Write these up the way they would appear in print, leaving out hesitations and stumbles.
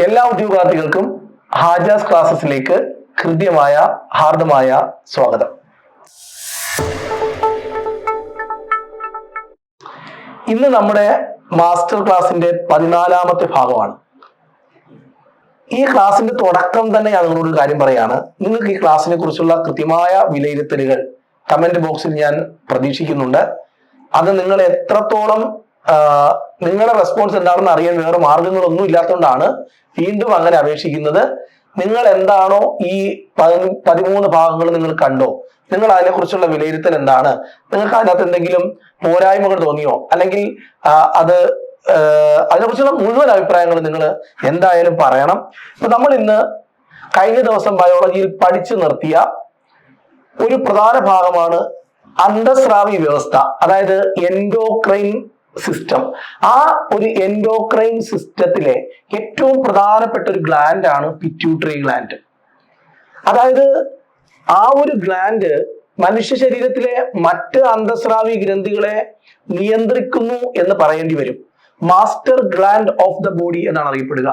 എല്ലാ ഉദ്യോഗാർത്ഥികൾക്കും ഹാജാസ് ക്ലാസ്സസിലേക്ക് ഹൃദ്യമായ ഹാർദമായ സ്വാഗതം. ഇന്ന് നമ്മുടെ മാസ്റ്റർ ക്ലാസിന്റെ 14ാമത്തെ ഭാഗമാണ്. ഈ ക്ലാസിന്റെ തുടക്കം തന്നെ ഞാൻ നിങ്ങളോട് ഒരു കാര്യം പറയാണ്. നിങ്ങൾക്ക് ഈ ക്ലാസ്സിനെ കുറിച്ചുള്ള കൃത്യമായ വിലയിരുത്തലുകൾ കമന്റ് ബോക്സിൽ ഞാൻ പ്രതീക്ഷിക്കുന്നുണ്ട്. അത് നിങ്ങൾ എത്രത്തോളം നിങ്ങളുടെ റെസ്പോൺസ് എന്താണെന്ന് അറിയാൻ വേറെ മാർഗങ്ങളൊന്നും ഇല്ലാത്തതുകൊണ്ടാണ് വീണ്ടും അങ്ങനെ അപേക്ഷിക്കുന്നത്. നിങ്ങൾ എന്താണോ ഈ 13 ഭാഗങ്ങൾ നിങ്ങൾ കണ്ടോ, നിങ്ങൾ അതിനെക്കുറിച്ചുള്ള വിലയിരുത്തൽ എന്താണ്, നിങ്ങൾക്ക് അതിനകത്ത് എന്തെങ്കിലും പോരായ്മകൾ തോന്നിയോ, അല്ലെങ്കിൽ അതിനെക്കുറിച്ചുള്ള മുഴുവൻ അഭിപ്രായങ്ങൾ നിങ്ങൾ എന്തായാലും പറയണം. ഇപ്പൊ നമ്മൾ ഇന്ന് കഴിഞ്ഞ ദിവസം ബയോളജിയിൽ പഠിച്ചു നിർത്തിയ ഒരു പ്രധാന ഭാഗമാണ് അന്തസ്രാവി വ്യവസ്ഥ, അതായത് എൻഡോക്രൈൻ സിസ്റ്റം. ആ ഒരു എൻഡോക്രൈൻ സിസ്റ്റത്തിലെ ഏറ്റവും പ്രധാനപ്പെട്ട ഒരു ഗ്ലാൻഡ് ആണ് പിറ്റ്യൂട്ടറി ഗ്ലാൻഡ്. അതായത് ആ ഒരു ഗ്ലാൻഡ് മനുഷ്യ ശരീരത്തിലെ മറ്റ് അന്തസ്രാവി ഗ്രന്ഥികളെ നിയന്ത്രിക്കുന്നു എന്ന് പറയേണ്ടി വരും. Master gland of the body എന്നാണ് അറിയപ്പെടുക.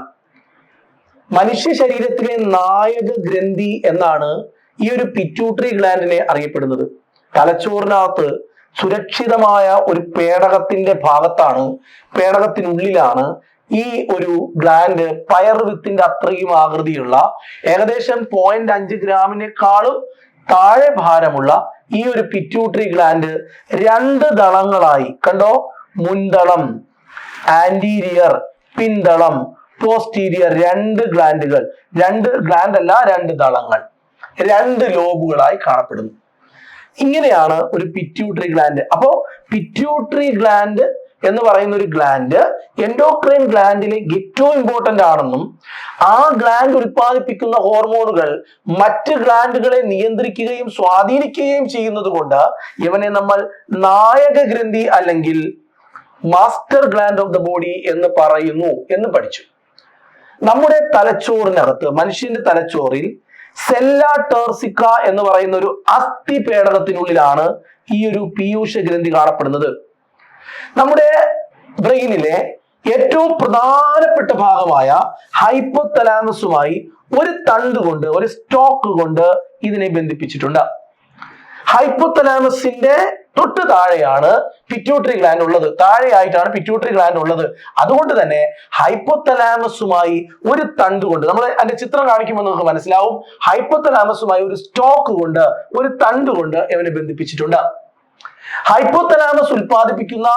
മനുഷ്യ ശരീരത്തിലെ നായക ഗ്രന്ഥി എന്നാണ് ഈ ഒരു പിറ്റ്യൂട്ടറി ഗ്ലാൻഡിനെ അറിയപ്പെടുന്നത്. തലച്ചോറിനകത്ത് സുരക്ഷിതമായ ഒരു പേടകത്തിന്റെ ഭാഗത്താണ്, പേടകത്തിനുള്ളിലാണ് ഈ ഒരു ഗ്ലാൻഡ് പയർവിത്തിന്റെ അത്രയും ആകൃതിയുള്ള ഏകദേശം 0.5 ഗ്രാമിനേക്കാളും താഴെ ഭാരമുള്ള ഈ ഒരു പിറ്റ്യൂട്ടറി ഗ്ലാൻഡ് 2 ദളങ്ങളായി കണ്ടോ, മുൻതളം, ആന്റീരിയർ, പിന്തളം, പോസ്റ്റീരിയർ, 2 ഗ്ലാൻഡുകൾ, 2 ഗ്ലാൻഡ് അല്ല 2 ദളങ്ങൾ, 2 ലോബുകളായി കാണപ്പെടുന്നു. ഇങ്ങനെയാണ് ഒരു പിറ്റ്യൂട്ടറി ഗ്ലാൻഡ്. അപ്പോ പിറ്റ്യൂട്ടറി ഗ്ലാൻഡ് എന്ന് പറയുന്ന ഒരു ഗ്ലാൻഡ് എൻഡോക്രൈൻ ഗ്ലാൻഡിലെ ഏറ്റവും ഇമ്പോർട്ടന്റ് ആണെന്നും ആ ഗ്ലാൻഡ് ഉൽപ്പാദിപ്പിക്കുന്ന ഹോർമോണുകൾ മറ്റ് ഗ്ലാൻഡുകളെ നിയന്ത്രിക്കുകയും സ്വാധീനിക്കുകയും ചെയ്യുന്നത് കൊണ്ട് ഇവനെ നമ്മൾ നായക ഗ്രന്ഥി അല്ലെങ്കിൽ master gland of the body എന്ന് പറയുന്നു എന്ന് പഠിച്ചു. നമ്മുടെ തലച്ചോറിനകത്ത്, മനുഷ്യന്റെ തലച്ചോറിൽ സെല്ല ടേർസിക്ക എന്ന് പറയുന്ന ഒരു അസ്ഥി പേടകത്തിനുള്ളിലാണ് ഈ ഒരു പീയൂഷ ഗ്രന്ഥി കാണപ്പെടുന്നത്. നമ്മുടെ ബ്രെയിനിലെ ഏറ്റവും പ്രധാനപ്പെട്ട ഭാഗമായ ഹൈപ്പോതലാമസുമായി ഒരു തണ്ട് കൊണ്ട്, ഒരു സ്റ്റോക്ക് കൊണ്ട് ഇതിനെ ബന്ധിപ്പിച്ചിട്ടുണ്ട്. ഹൈപ്പോതലാമസിന്റെ തൊട്ട് താഴെയാണ് പിറ്റ്യൂട്ടറി ഗ്ലാൻഡ് ഉള്ളത്, താഴെയായിട്ടാണ് പിറ്റ്യൂട്ടറി ഗ്ലാൻഡ് ഉള്ളത്. അതുകൊണ്ട് തന്നെ ഹൈപ്പോതലാമസുമായി ഒരു തണ്ട് കൊണ്ട്, നമ്മൾ അതിന്റെ ചിത്രം കാണിക്കുമ്പോൾ നമുക്ക് മനസ്സിലാവും, ഹൈപ്പോതലാമസുമായി ഒരു സ്റ്റോക്ക് കൊണ്ട്, ഒരു തണ്ട് കൊണ്ട് ഇവനെ ബന്ധിപ്പിച്ചിട്ടുണ്ട്. ഹൈപ്പോതലാമസ് ഉൽപ്പാദിപ്പിക്കുന്ന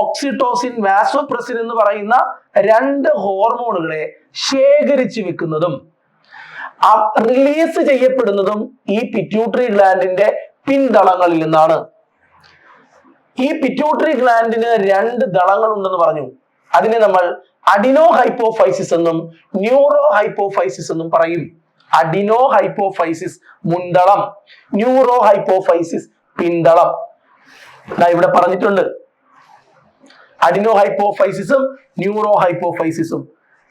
ഓക്സിറ്റോസിൻ, വാസോപ്രസിൻ എന്ന് പറയുന്ന 2 ഹോർമോണുകളെ ശേഖരിച്ചു വെക്കുന്നതും റിലീസ് ചെയ്യപ്പെടുന്നതും ഈ പിറ്റ്യൂട്ടറി ഗ്ലാൻഡിന്റെ പിന്തളങ്ങളിൽ നിന്നാണ്. ഈ പിറ്റ്യൂട്ടറി ഗ്ലാൻഡിന് 2 ദളങ്ങൾ ഉണ്ടെന്ന് പറഞ്ഞു. അതിനെ നമ്മൾ അഡിനോ ഹൈപ്പോഫൈസിസ് എന്നും ന്യൂറോ ഹൈപ്പോഫൈസിസ് എന്നും പറയും. അഡിനോ ഹൈപ്പോഫൈസിസ് മുൻതളം, ന്യൂറോ ഹൈപ്പോഫൈസിസ് പിന്തളം. ഇവിടെ പറഞ്ഞിട്ടുണ്ട് അഡിനോ ഹൈപ്പോഫൈസിസും ന്യൂറോ ഹൈപ്പോഫൈസിസും.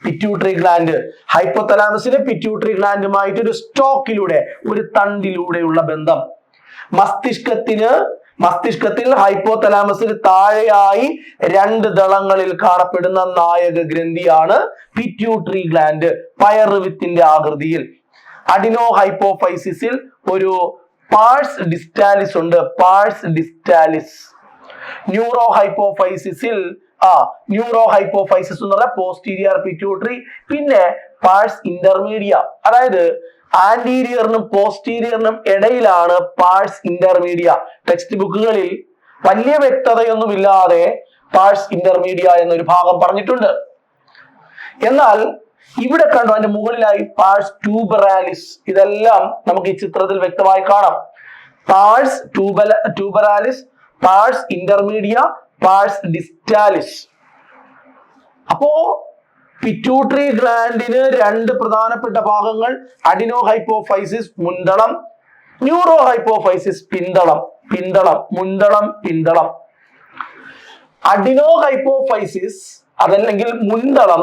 പിറ്റ്യൂട്ടറി ഗ്ലാൻഡ് ഹൈപ്പോതലാമസിലെ പിറ്റ്യൂട്ടറി ഗ്ലാൻഡുമായിട്ട് ഒരു സ്റ്റോക്കിലൂടെ, ഒരു തണ്ടിലൂടെയുള്ള ബന്ധം. മസ്തിഷ്കത്തിൽ ഹൈപ്പോതലാമസിന് താഴെയായി 2 ദളങ്ങളിൽ കാണപ്പെടുന്ന നായക ഗ്രന്ഥിയാണ് പിറ്റ്യൂട്ടറി ഗ്ലാൻഡ്, പയറുവിത്തിന്റെ ആകൃതിയിൽ. അഡിനോ ഹൈപ്പോഫൈസിസിൽ ഒരു പാഴ്സ് ഡിസ്റ്റാലിസ് ഉണ്ട്, പാഴ്സ് ഡിസ്റ്റാലിസ്. ന്യൂറോ ഹൈപ്പോഫൈസിസിൽ ന്യൂറോ ഹൈപ്പോഫൈസിസ് എന്ന് പറഞ്ഞാൽ പോസ്റ്റീരിയർ പിറ്റ്യൂട്ടറി, പിന്നെ പാഴ്സ് ഇന്റർമീഡിയ, അതായത് ആന്റീരിയറിനും പോസ്റ്റീരിയറിനും ഇടയിലാണ് പാഴ്സ് ഇന്റർമീഡിയ. ടെക്സ്റ്റ് ബുക്കുകളിൽ വലിയ വ്യക്തതയൊന്നുമില്ലാതെ പാഴ്സ് ഇന്റർമീഡിയ എന്നൊരു ഭാഗം പറഞ്ഞിട്ടുണ്ട്. എന്നാൽ ഇവിടെ കണ്ടു, അതിന്റെ മുകളിലായി പാഴ്സ് ട്യൂബറാലിസ്. ഇതെല്ലാം നമുക്ക് ഈ ചിത്രത്തിൽ വ്യക്തമായി കാണാം. Pars tuberalis, pars intermedia, pars distalis. അപ്പോ പിറ്റ്യൂട്ടറി ഗ്ലാൻഡിന് 2 പ്രധാനപ്പെട്ട ഭാഗങ്ങൾ, അഡിനോ ഹൈപ്പോഫൈസിസ് മുൻതളം, ന്യൂറോ ഹൈപ്പോഫൈസിസ് പിന്തളം. മുൻതളം, പിന്തളം. അഡിനോ ഹൈപ്പോഫൈസിസ് അതല്ലെങ്കിൽ മുൻതളം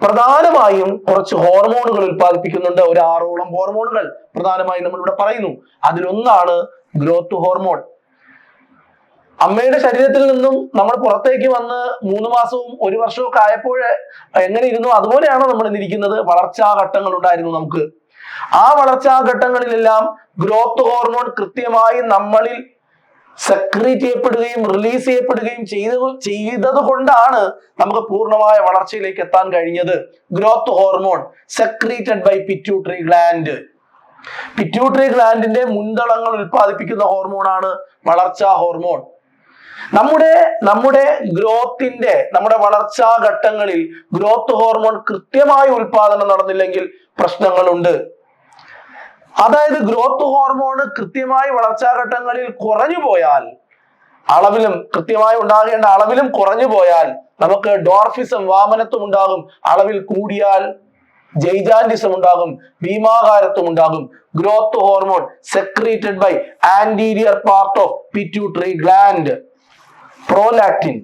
പ്രധാനമായും കുറച്ച് ഹോർമോണുകൾ ഉൽപ്പാദിപ്പിക്കുന്നുണ്ട്. ഒരു 6ഓളം ഹോർമോണുകൾ പ്രധാനമായും നമ്മൾ ഇവിടെ പറയുന്നു. അതിലൊന്നാണ് ഗ്രോത്ത് ഹോർമോൺ. അമ്മയുടെ ശരീരത്തിൽ നിന്നും നമ്മൾ പുറത്തേക്ക് വന്ന് 3 മാസവും 1 വർഷവും ഒക്കെ ആയപ്പോൾ എങ്ങനെ ഇരുന്നു അതുപോലെയാണോ നമ്മൾ ഇന്നിരിക്കുന്നത്? വളർച്ചാ ഘട്ടങ്ങൾ ഉണ്ടായിരുന്നു നമുക്ക്. ആ വളർച്ചാ ഘട്ടങ്ങളിലെല്ലാം ഗ്രോത്ത് ഹോർമോൺ കൃത്യമായി നമ്മളിൽ സെക്രീറ്റ് ചെയ്യപ്പെടുകയും റിലീസ് ചെയ്യപ്പെടുകയും ചെയ്തത് കൊണ്ടാണ് നമുക്ക് പൂർണ്ണമായ വളർച്ചയിലേക്ക് എത്താൻ കഴിഞ്ഞത്. Growth hormone secreted by pituitary gland. Pituitary ഗ്ലാൻഡിന്റെ മുൻതളങ്ങൾ ഉൽപ്പാദിപ്പിക്കുന്ന ഹോർമോണാണ് വളർച്ചാ ഹോർമോൺ. നമ്മുടെ ഗ്രോത്തിന്റെ നമ്മുടെ വളർച്ചാ ഘട്ടങ്ങളിൽ ഗ്രോത്ത് ഹോർമോൺ കൃത്യമായ ഉൽപാദനം നടന്നില്ലെങ്കിൽ പ്രശ്നങ്ങളുണ്ട്. അതായത് ഗ്രോത്ത് ഹോർമോൺ കൃത്യമായി വളർച്ചാഘട്ടങ്ങളിൽ കുറഞ്ഞു പോയാൽ, അളവിലും കൃത്യമായി ഉണ്ടാകേണ്ട അളവിലും കുറഞ്ഞു പോയാൽ നമുക്ക് ഡോർഫിസം വാമനത്വം ഉണ്ടാകും. അളവിൽ കൂടിയാൽ ജൈജാൻഡിസം ഉണ്ടാകും, ഭീമാകാരത്വം ഉണ്ടാകും. Growth hormone secreted by anterior part of pituitary gland. Prolactin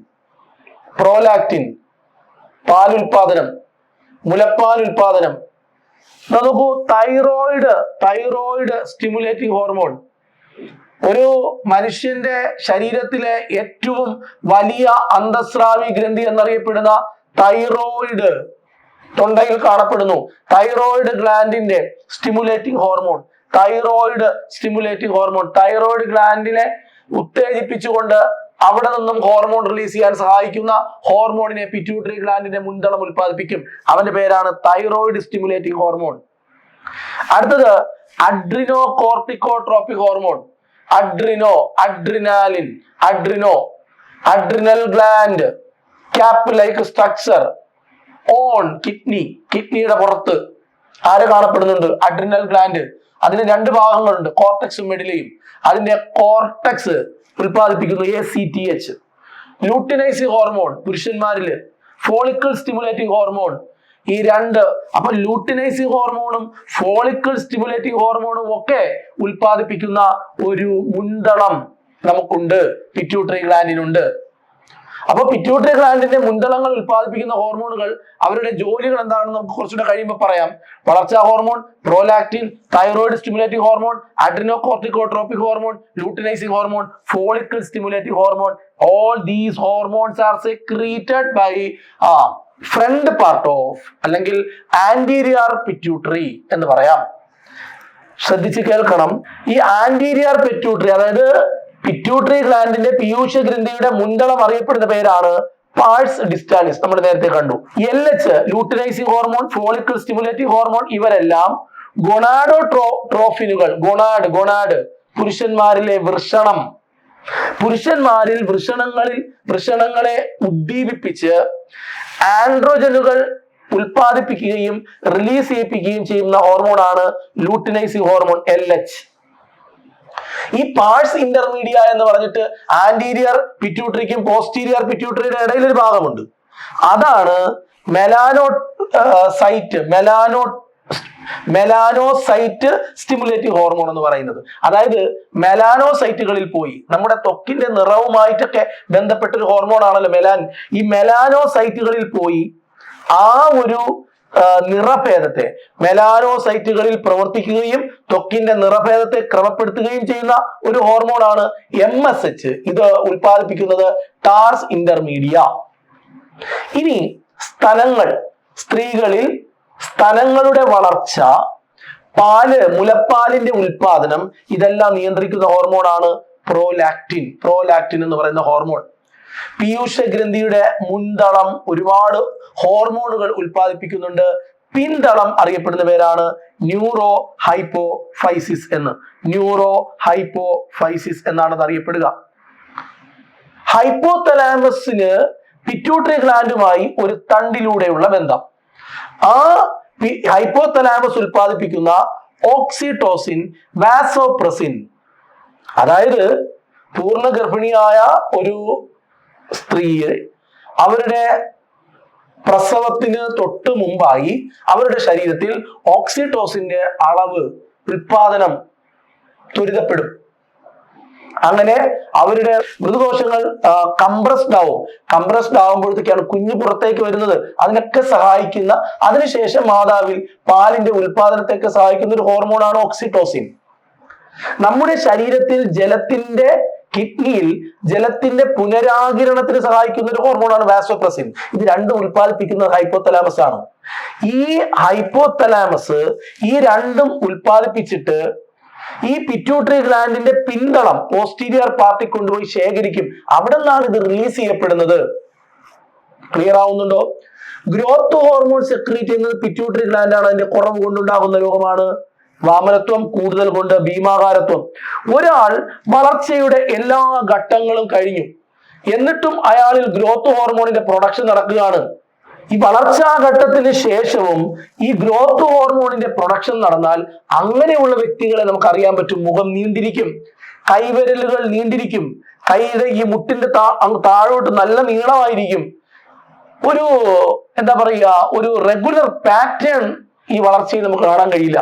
പാലുൽപാദനം, മുലപ്പാൽ ഉൽപാദനം. നോക്കൂ, തൈറോയിഡ് സ്റ്റിമുലേറ്റിംഗ് ഹോർമോൺ. ഒരു മനുഷ്യന്റെ ശരീരത്തിലെ ഏറ്റവും വലിയ അന്തസ്രാവി ഗ്രന്ഥി എന്നറിയപ്പെടുന്ന തൈറോയിഡ് തൊണ്ടയിൽ കാണപ്പെടുന്നു. തൈറോയിഡ് ഗ്ലാൻഡിന്റെ സ്റ്റിമുലേറ്റിംഗ് ഹോർമോൺ. തൈറോയിഡ് ഗ്ലാൻഡിനെ ഉത്തേജിപ്പിച്ചുകൊണ്ട് അവിടെ നിന്നും ഹോർമോൺ റിലീസ് ചെയ്യാൻ സഹായിക്കുന്ന ഹോർമോണിനെ പിറ്റ്യൂട്ടറി ഗ്ലാൻഡിന്റെ മുൻതളം ഉൽപ്പാദിപ്പിക്കും. അവന്റെ പേരാണ് തൈറോയിഡ് സ്റ്റിമുലേറ്റിംഗ് ഹോർമോൺ. അടുത്തത് adrenocorticotropic hormone. Adrenal gland, cap like structure on കിഡ്നിയുടെ പുറത്ത് ആര് കാണപ്പെടുന്നുണ്ട്? Adrenal gland. അതിന് 2 ഭാഗങ്ങളുണ്ട്, കോർട്ടെക്സും മെഡിലയും. അതിന്റെ കോർട്ടെക്സ് ഉൽപ്പാദിപ്പിക്കുന്നു ACTH. ലൂട്ടിനൈസിംഗ് ഹോർമോൺ പുരുഷന്മാരില്, ഫോളിക്കിൾ സ്റ്റിമുലേറ്റിംഗ് ഹോർമോൺ. ഈ 2, അപ്പൊ ലൂട്ടിനൈസിംഗ് ഹോർമോണും ഫോളിക്കിൾ സ്റ്റിമുലേറ്റിംഗ് ഹോർമോണും ഒക്കെ ഉൽപ്പാദിപ്പിക്കുന്ന ഒരു മുൻതളം നമുക്കുണ്ട്, പിറ്റ്യൂട്ടറി ഗ്ലാൻഡിനുണ്ട്. അപ്പൊ പിറ്റ്യൂട്ടറി ഗ്ലാൻഡിന്റെ മുൻതളങ്ങൾ ഉൽപ്പാദിപ്പിക്കുന്ന ഹോർമോണുകൾ, അവരുടെ ജോലികൾ എന്താണെന്ന് നമുക്ക് കുറച്ചുകൂടെ കഴിയുമ്പോൾ പറയാം. വളർച്ചാ hormone, prolactin, thyroid stimulating hormone, adrenocorticotropic hormone, luteinizing hormone, follicle stimulating hormone. All these hormones are secreted by front part of അല്ലെങ്കിൽ ആന്റീരിയർ പിറ്റ്യൂട്ടറി എന്ന് പറയാം. ശ്രദ്ധിച്ച് കേൾക്കണം. ഈ ആന്റീരിയർ പിറ്റ്യൂട്ടറി, അതായത് പിറ്റ്യൂട്ടറി ഗ്ലാൻഡിന്റെ പീയൂഷ ഗ്രന്ഥിയുടെ മുൻതളം അറിയപ്പെടുന്ന പേരാണ് പാഴ്സ് ഡിസ്റ്റാലിസ്. നമ്മൾ നേരത്തെ കണ്ടു. LH luteinising hormone, follicle stimulating hormone, ഇവരെല്ലാം ഗൊണാഡോട്രോഫിനുകൾ. ഗൊണാഡ് പുരുഷന്മാരിലെ വൃഷണം. പുരുഷന്മാരിൽ വൃഷണങ്ങളെ ഉദ്ദീപിപ്പിച്ച് ആൻഡ്രോജനുകൾ ഉൽപ്പാദിപ്പിക്കുകയും റിലീസ് ചെയ്യിപ്പിക്കുകയും ചെയ്യുന്ന ഹോർമോണാണ് ലൂട്ടിനൈസിംഗ് ഹോർമോൺ LH. ഈ പാഴ്സ് ഇന്റർമീഡിയ എന്ന് പറഞ്ഞിട്ട് ആന്റീരിയർ പിറ്റ്യൂട്ടറിക്കും പോസ്റ്റീരിയർ പിറ്റ്യൂട്ടറിയുടെ ഇടയിൽ ഒരു ഭാഗമുണ്ട്. അതാണ് മെലാനോസൈറ്റ് സ്റ്റിമുലേറ്റിംഗ് ഹോർമോൺ എന്ന് പറയുന്നത്. അതായത് മെലാനോസൈറ്റുകളിൽ പോയി, നമ്മുടെ ത്വക്കിന്റെ നിറവുമായിട്ടൊക്കെ ബന്ധപ്പെട്ട ഒരു ഹോർമോൺ ആണല്ലോ മെലാനിൻ. ഈ മെലാനോസൈറ്റുകളിൽ പോയി ആ ഒരു നിറഭേദത്തെ, മെലാനോസൈറ്റുകളിൽ പ്രവർത്തിക്കുകയും ത്വക്കിന്റെ നിറഭേദത്തെ ക്രമപ്പെടുത്തുകയും ചെയ്യുന്ന ഒരു ഹോർമോണാണ് MSH. ഇത് ഉൽപ്പാദിപ്പിക്കുന്നത് ടാർസ് ഇന്റർമീഡിയ. ഇനി സ്ത്രീകളിൽ സ്തനങ്ങളുടെ വളർച്ച, മുലപ്പാലിന്റെ ഉൽപാദനം, ഇതെല്ലാം നിയന്ത്രിക്കുന്ന ഹോർമോണാണ് പ്രോലാക്റ്റിൻ എന്ന് പറയുന്ന ഹോർമോൺ. പീയൂഷ ഗ്രന്ഥിയുടെ മുൻതളം ഒരുപാട് ഹോർമോണുകൾ ഉൽപ്പാദിപ്പിക്കുന്നുണ്ട്. പിന്തളം അറിയപ്പെടുന്ന പേരാണ് ന്യൂറോ ഹൈപ്പോഫൈസിസ് എന്നാണ് അത് അറിയപ്പെടുക. ഹൈപ്പോതലാമസിന് പിറ്റ്യൂട്ടറി ഗ്ലാൻഡുമായി ഒരു തണ്ടിലൂടെയുള്ള ബന്ധം. ആ ഹൈപ്പോതലാമസ് ഉൽപ്പാദിപ്പിക്കുന്ന ഓക്സിറ്റോസിൻ, വാസോപ്രസിൻ, അതായത് പൂർണ്ണ ഗർഭിണിയായ ഒരു സ്ത്രീയെ അവരുടെ പ്രസവത്തിന് തൊട്ട് മുമ്പായി അവരുടെ ശരീരത്തിൽ ഓക്സിറ്റോസിന്റെ ഉൽപാദനം ത്വരിതപ്പെടും. അങ്ങനെ അവരുടെ മൃദുകോശങ്ങൾ കംപ്രസ്ഡ് ആവുമ്പോഴത്തേക്കാണ് കുഞ്ഞു പുറത്തേക്ക് വരുന്നത്. അതിനൊക്കെ സഹായിക്കുന്ന, അതിനുശേഷം മാതാവിൽ പാലിന്റെ ഉൽപാദനത്തെയൊക്കെ സഹായിക്കുന്ന ഒരു ഹോർമോണാണ് ഓക്സിറ്റോസിൻ. നമ്മുടെ ശരീരത്തിൽ ജലത്തിന്റെ കിഡ്നിയിൽ ജലത്തിന്റെ പുനരാകിരണത്തിന് സഹായിക്കുന്ന ഒരു ഹോർമോണാണ് വാസോപ്രസിൻ. ഇത് രണ്ടും ഉൽപ്പാദിപ്പിക്കുന്നത് ഹൈപ്പോതലാമസ് ആണ്. ഈ ഹൈപ്പോതലാമസ് ഈ രണ്ടും ഉൽപ്പാദിപ്പിച്ചിട്ട് ഈ പിറ്റ്യൂട്ടറി ഗ്ലാൻഡിന്റെ പിന്തളം പോസ്റ്റീരിയർ പാർട്ടിൽ കൊണ്ടുപോയി ശേഖരിക്കും. അവിടെ നിന്നാണ് ഇത് റിലീസ് ചെയ്യപ്പെടുന്നത്. ക്ലിയർ ആവുന്നുണ്ടോ? ഗ്രോത്ത് ഹോർമോൺ സെക്രീറ്റ് ചെയ്യുന്നത് പിറ്റ്യൂട്ടറി ഗ്ലാൻഡ് ആണ്. അതിന്റെ കുറവ് കൊണ്ടുണ്ടാകുന്ന രോഗമാണ് വാമനത്വം, കൂടുതൽ കൊണ്ട് ഭീമാകാരത്വം. ഒരാൾ വളർച്ചയുടെ എല്ലാ ഘട്ടങ്ങളും കഴിഞ്ഞു, എന്നിട്ടും അയാളിൽ ഗ്രോത്ത് ഹോർമോണിന്റെ പ്രൊഡക്ഷൻ നടക്കുകയാണ്. ഈ വളർച്ചാ ഘട്ടത്തിന് ശേഷവും ഈ ഗ്രോത്ത് ഹോർമോണിന്റെ പ്രൊഡക്ഷൻ നടന്നാൽ അങ്ങനെയുള്ള വ്യക്തികളെ നമുക്ക് അറിയാൻ പറ്റും. മുഖം നീണ്ടിരിക്കും, കൈവിരലുകൾ നീണ്ടിരിക്കും, കൈയുടെ ഈ മുട്ടിന്റെ താഴോട്ട് നല്ല നീളമായിരിക്കും. ഒരു എന്താ പറയുക, ഒരു റെഗുലർ പാറ്റേൺ ഈ വളർച്ചയിൽ നമുക്ക് കാണാൻ കഴിയില്ല.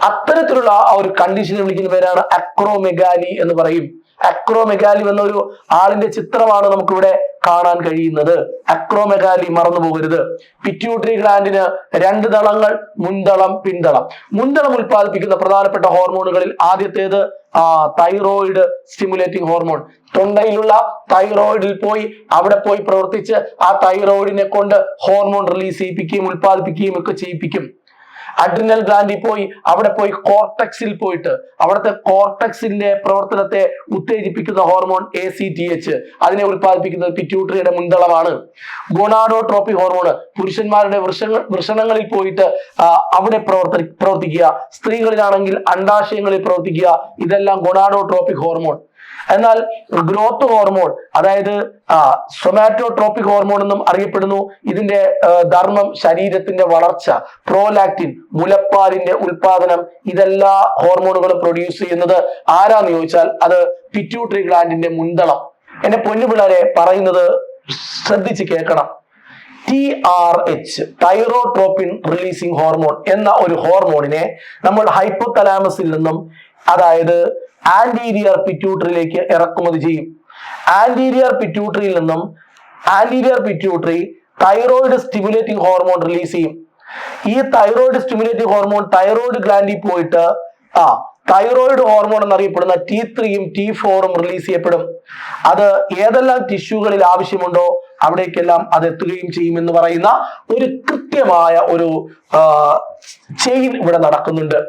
അത്തരത്തിലുള്ള ആ ഒരു കണ്ടീഷനെ വിളിക്കുന്ന പേരാണ് അക്രോമെഗാലി എന്ന് പറയും. അക്രോമെഗാലി എന്ന ഒരു ആളിന്റെ ചിത്രമാണ് നമുക്കിവിടെ കാണാൻ കഴിയുന്നത്. അക്രോമെഗാലി മറന്നു പോകരുത്. പിറ്റ്യൂട്ടറി ഗ്ലാൻഡിന് 2 ദളങ്ങൾ, മുൻതളം, പിന്തളം. മുൻതളം ഉൽപ്പാദിപ്പിക്കുന്ന പ്രധാനപ്പെട്ട ഹോർമോണുകളിൽ ആദ്യത്തേത് തൈറോയിഡ് സ്റ്റിമുലേറ്റിംഗ് ഹോർമോൺ. തൊണ്ടയിലുള്ള തൈറോയിഡിൽ പോയി അവിടെ പോയി പ്രവർത്തിച്ച് ആ തൈറോയിഡിനെ കൊണ്ട് ഹോർമോൺ റിലീസ് ചെയ്യിപ്പിക്കുകയും ഉൽപ്പാദിപ്പിക്കുകയും ഒക്കെ ചെയ്യിപ്പിക്കും. അഡ്രിനൽ ഗ്ലാൻഡിൽ പോയി അവിടെ പോയി കോർട്ടക്സിൽ പോയിട്ട് അവിടുത്തെ കോർട്ടക്സിന്റെ പ്രവർത്തനത്തെ ഉത്തേജിപ്പിക്കുന്ന ഹോർമോൺ ACTH, അതിനെ ഉൽപ്പാദിപ്പിക്കുന്നത് പിറ്റ്യൂട്ടറിയുടെ മുൻതളമാണ്. ഗൊണാഡോട്രോപ്പിക് ഹോർമോൺ പുരുഷന്മാരുടെ വൃഷണങ്ങളിൽ പോയിട്ട് അവിടെ പ്രവർത്തിക്കുക. സ്ത്രീകളിലാണെങ്കിൽ അണ്ഡാശയങ്ങളിൽ പ്രവർത്തിക്കുക. ഇതെല്ലാം ഗൊണാഡോട്രോപ്പിക് ഹോർമോൺ. എന്നാൽ ഗ്രോത്ത് ഹോർമോൺ, അതായത് സൊമാറ്റോട്രോപ്പിക് ഹോർമോൺ എന്നും അറിയപ്പെടുന്നു. ഇതിന്റെ ധർമ്മം ശരീരത്തിന്റെ വളർച്ച. പ്രോലാക്റ്റിൻ, മുലപ്പാലിന്റെ ഉൽപാദനം, ഇതെല്ലാ ഹോർമോണുകളും പ്രൊഡ്യൂസ് ചെയ്യുന്നത് ആരാന്ന് ചോദിച്ചാൽ അത് പിറ്റ്യൂട്ടറി ഗ്ലാൻഡിന്റെ മുൻതളം. എന്റെ പൊന്നു പിള്ളേരെ, പറയുന്നത് ശ്രദ്ധിച്ച് കേൾക്കണം. TRH, തൈറോട്രോപ്പിൻ റിലീസിംഗ് ഹോർമോൺ എന്ന ഒരു ഹോർമോണിനെ നമ്മൾ ഹൈപ്പോതലാമസിൽ നിന്നും, അതായത് ആന്റീരിയർ പിറ്റ്യൂട്ടറിയിലേക്ക് ഇറക്കുമതി ചെയ്യും. ആന്റീരിയർ പിറ്റ്യൂട്ടറിയിൽ നിന്നും anterior pituitary thyroid stimulating hormone release ചെയ്യും. ഈ തൈറോയിഡ് സ്റ്റിമുലേറ്റിംഗ് ഹോർമോൺ തൈറോയിഡ് ഗ്ലാൻഡിൽ പോയിട്ട് തൈറോയിഡ് ഹോർമോൺ എന്നറിയപ്പെടുന്ന T3യും T4ഉം റിലീസ് ചെയ്യപ്പെടും. അത് ഏതെല്ലാം ടിഷ്യൂകളിൽ ആവശ്യമുണ്ടോ അവിടേക്കെല്ലാം അത് എത്തുകയും ചെയ്യുമെന്ന് പറയുന്ന ഒരു കൃത്യമായ ഒരു ചെയിൻ ഇവിടെ നടക്കുന്നുണ്ട്.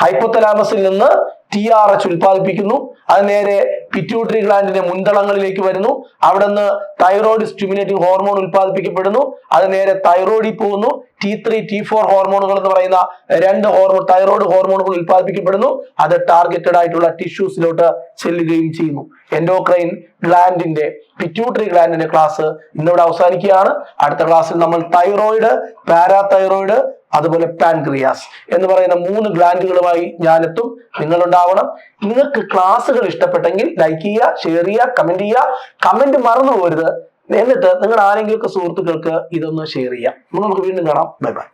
ഹൈപ്പോതലാമസിൽ നിന്ന് TRH ഉൽപ്പാദിപ്പിക്കുന്നു, അത് നേരെ പിറ്റ്യൂട്ടറി ഗ്ലാൻഡിന്റെ മുൻതളങ്ങളിലേക്ക് വരുന്നു. അവിടെ നിന്ന് തൈറോയിഡ് സ്റ്റിമുലേറ്റിംഗ് ഹോർമോൺ ഉൽപ്പാദിപ്പിക്കപ്പെടുന്നു, അത് നേരെ തൈറോയിഡിൽ പോകുന്നു. T3, T4 ഹോർമോണുകൾ എന്ന് പറയുന്ന 2 തൈറോയിഡ് ഹോർമോണുകൾ ഉൽപ്പാദിപ്പിക്കപ്പെടുന്നു. അത് ടാർഗറ്റഡ് ആയിട്ടുള്ള ടിഷ്യൂസിലോട്ട് ചെല്ലുകയും ചെയ്യുന്നു. എൻഡോക്രൈൻ ഗ്ലാൻഡിന്റെ, പിറ്റ്യൂട്ടറി ഗ്ലാൻഡിന്റെ ക്ലാസ് ഇന്നിവിടെ അവസാനിക്കുകയാണ്. അടുത്ത ക്ലാസ്സിൽ നമ്മൾ തൈറോയിഡ്, പാരാതൈറോയിഡ്, അതുപോലെ പാൻക്രിയാസ് എന്ന് പറയുന്ന 3 ഗ്ലാൻഡുകളുമായി ഞാനെത്തും. നിങ്ങളുണ്ടാവണം. നിങ്ങൾക്ക് ക്ലാസ്സുകൾ ഇഷ്ടപ്പെട്ടെങ്കിൽ ലൈക്ക് ചെയ്യുക, ഷെയർ ചെയ്യുക, കമന്റ് ചെയ്യുക. കമന്റ് മറന്നു പോരുത്. എന്നിട്ട് നിങ്ങൾ ആരെങ്കിലും സുഹൃത്തുക്കൾക്ക് ഇതൊന്ന് ഷെയർ ചെയ്യാം. നമുക്ക് വീണ്ടും കാണാം. Bye bye.